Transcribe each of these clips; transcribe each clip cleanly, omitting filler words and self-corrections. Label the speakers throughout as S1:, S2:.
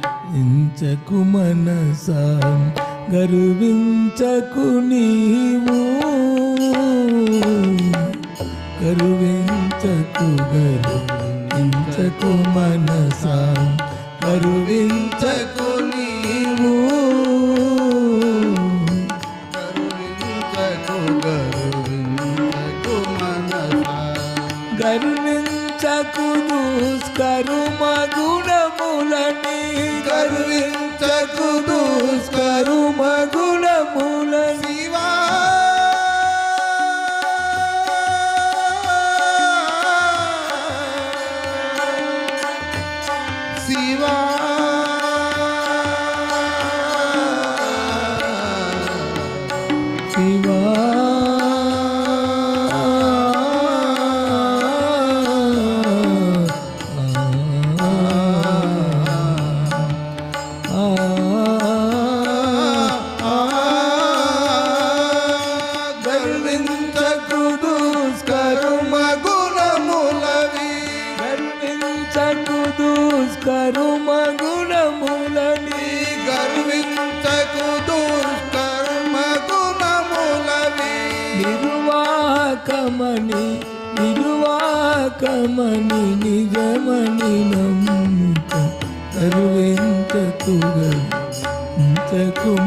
S1: గర్వించకు మనసా, గర్వించకు నీవు, గర్వించకు మనసా, గర్వించకు నీవు, గర్వించకు మనసా, గర్వించకు దుష్కర్మ గుణములని, గర్వించకు దుష్కర్మ గుణములని, శివా శివా దుష్కర్మ గుణములని, గర్వించకు దుష్కర్మ గుణములని, నిర్వాకమని నిజమని నమ్ముక, గర్వించకు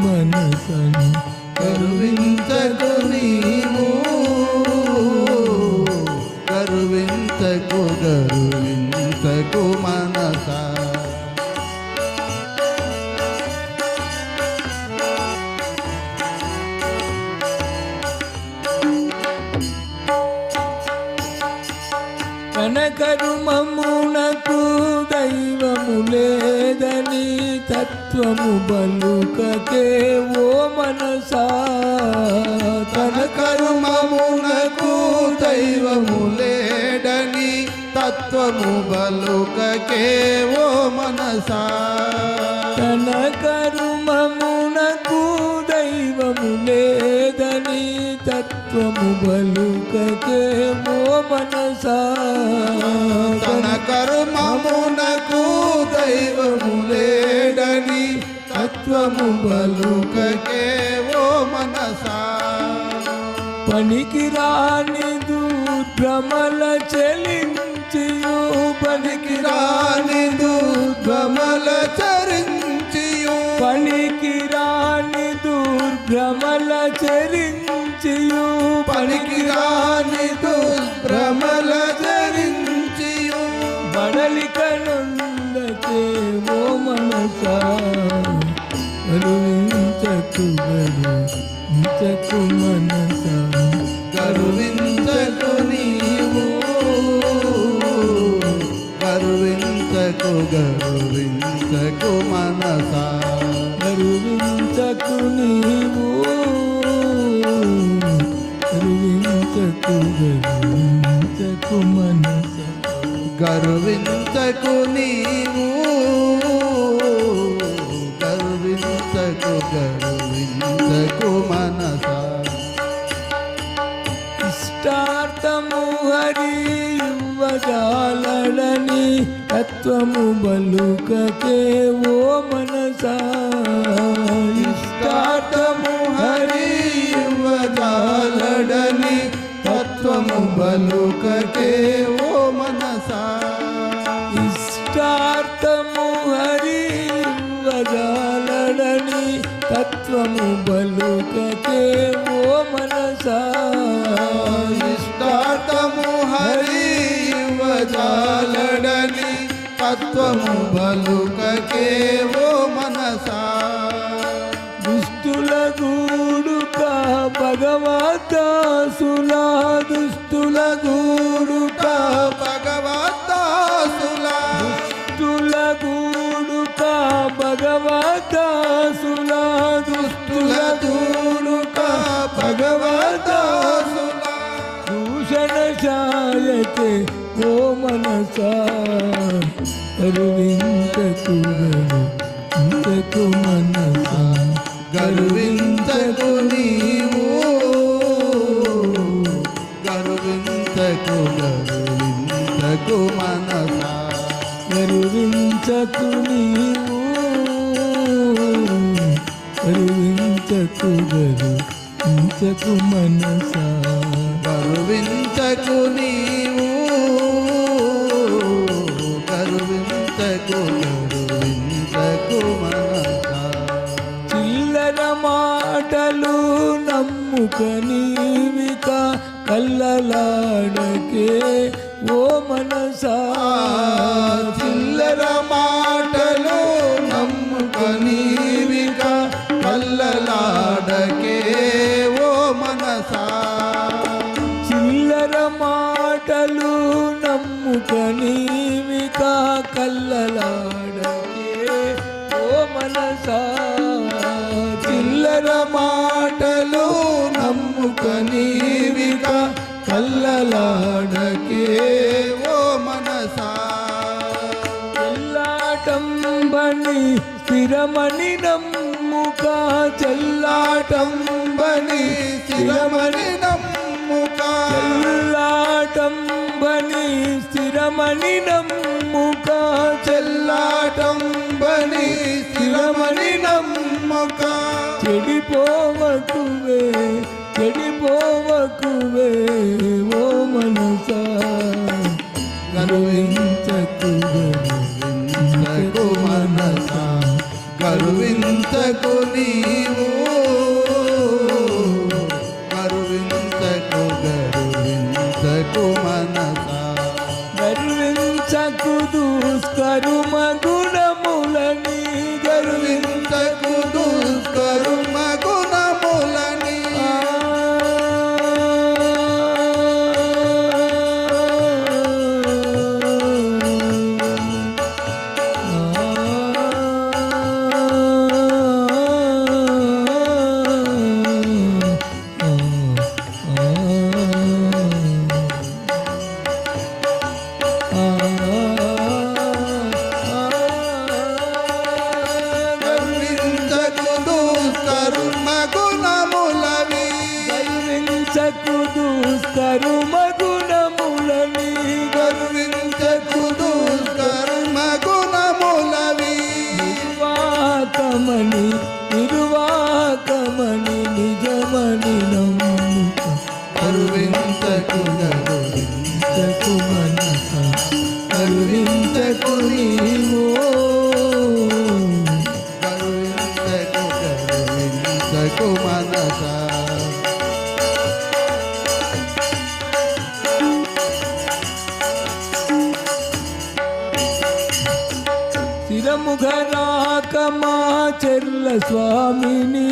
S1: మనసను, గర్వించకు నీవు, గర్వించకు మనసా, కనకరుమమునకు దైవము లేదని తత్వము బలుకకే ఓ మనసా, కనకరుమమునకు దైవము లేదని తత్వము బలుకకే ఓ మనసా, కనకరుమమునకు దైవము లేదని తత్వము బలుకకే ఓ మనసా, కనకరుమమునకు దైవము లేదని తత్వము బలుకకే ఓ మనసా, పనికిరాని దుర్భ్రమల చెలించియు, పనికిరాని దుర్భ్రమల చరించియు, పనికిరాని దుర్భ్రమల చరించియు, పనికిరాని దుర్భ్రమల చరించియు, బడలిక నొందకే ఓ మనసా, గర్వించకు మనసా, గర్వించకు నీవు, గర్వించకు మనసా, గర్వించకు నీవు, గర్వించకు మనసా, గర్వించకు నీవు, గర్వించకు మనసా, ఇష్టార్థము హరి ఇవ్వజాలడని తత్వము బలుకకే ఓ మనసా, ఇష్టార్థము హరి ఇవ్వజాలడని తత్వము బలుకకే ఓ మనసా, ఇష్టార్థము హరి ఇవ్వజాలడని తత్వము బలుకకే ఓ మనసా, ఇష్టార్థము హరి ఇవ్వజాలడని తత్వము బలుకకే ఓ మనసా, దుష్టుల గూడుక భగవద్దాసులా, దుష్టుల గూడుక భగవదాసుల దుస్తుల దూడుక భగవదాసుల దూషణ శాయతే ఓ మనసా గరువించకు మనసా గరువించకు నీవు గరువించకు గరువించకు మనసా గరువించకు నీవు గరువించకు గరువించకు మనసా గరువించకు నీవు గరువించకు గరువించకు మనసా చిల్లర మాటలు నమ్ముక నీవిక కల్లలాడకే ఓ మనసా చిల్లర మాటలు నమ్ముక నీవిక కల్లలాడకే ఓ మనసా చిల్లర మాటలు నమ్ముక నీవిక కల్లలాడకే ఓ మనసా చిల్లర మాటలు నమ్ముక నీవిక కల్లలాడకే ఓ మనసా చెల్లాటంబని స్థిరమని నమ్ముక చెల్లాటంబని స్థిరమని నమ్ముక చెల్లాటంబని స్థిరమని నమ్ముక చెల్లాటంబని స్థిరమని నమ్ముక చెడిపోవకువే చెడిపోవకువే ఓ మనసా గరువించకు గరువించకు మనసా గరువించకు నీవు గరువించకు గరువించకు మనసా గర్వించకు దుష్కరుమ గుణములని గర్వించకు దుష్కరుమ గుణములని దుష్కర్మ గుణములని గర్వించకు దుష్కర్మ గుణములవి నిర్వాకమని నిర్వాకమని నిజమని నమ్ముక గర్వించకు గర్వించకు మనస గర్వించకు నీవు గర్వించకు గర్వించకు మనస స్థిరముగరాకమా చెర్ల స్వామిని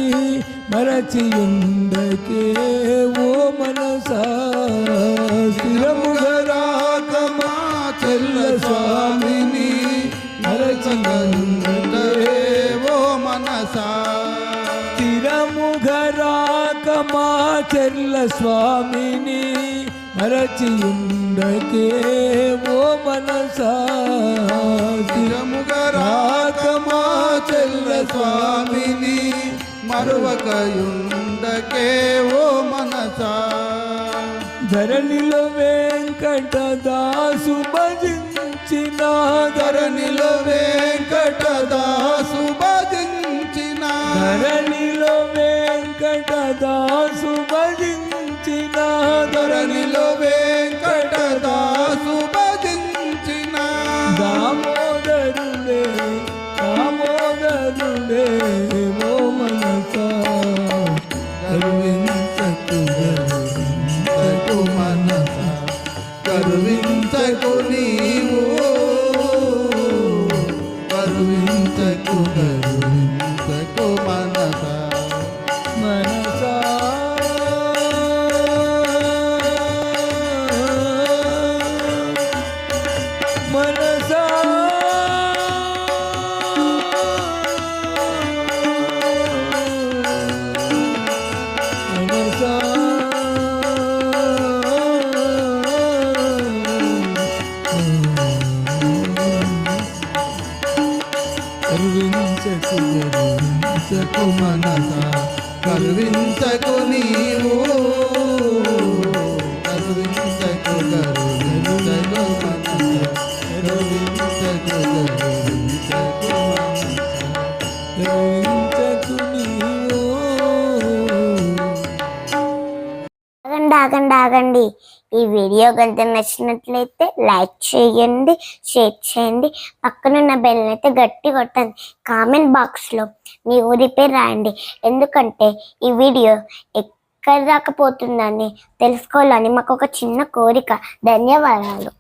S1: మరచియుండకే ఓ మనసా స్థిరముగరాకమా చెర్ల స్వామిని మరచియుండకే ఓ మనసా స్థిరముగరాకమా చెర్ల స్వామిని మరచియుండకే ఓ మనసా స్థిరముగరాకమా చెల్ల స్వామిని మరువకయుండకే ఓ మనసా ధరణిలో వెంకటదాసు భజించిన ధరణిలో వెంకటదాసు భజించిన ధరణిలో వెంకటదాసు భజించిన ధరణిలో వెంకటదాసు భజించిన దామోదరుడే దామోదరుడే ఓ మనసా గర్వించకు గర్వించకు మనసా గర్వించకు నీవు గర్వించకు గర్వించకు మనసా మనసా
S2: ఆగండి. ఈ వీడియో కనుక నచ్చినట్లయితే లైక్ చేయండి, షేర్ చేయండి, పక్కనున్న బెల్ అయితే గట్టి కొట్టండి. కామెంట్ బాక్స్లో మీ ఊరి పేరు రాయండి. ఎందుకంటే ఈ వీడియో ఎక్కడ దాకా పోతుందని తెలుసుకోవాలని మాకు ఒక చిన్న కోరిక. ధన్యవాదాలు.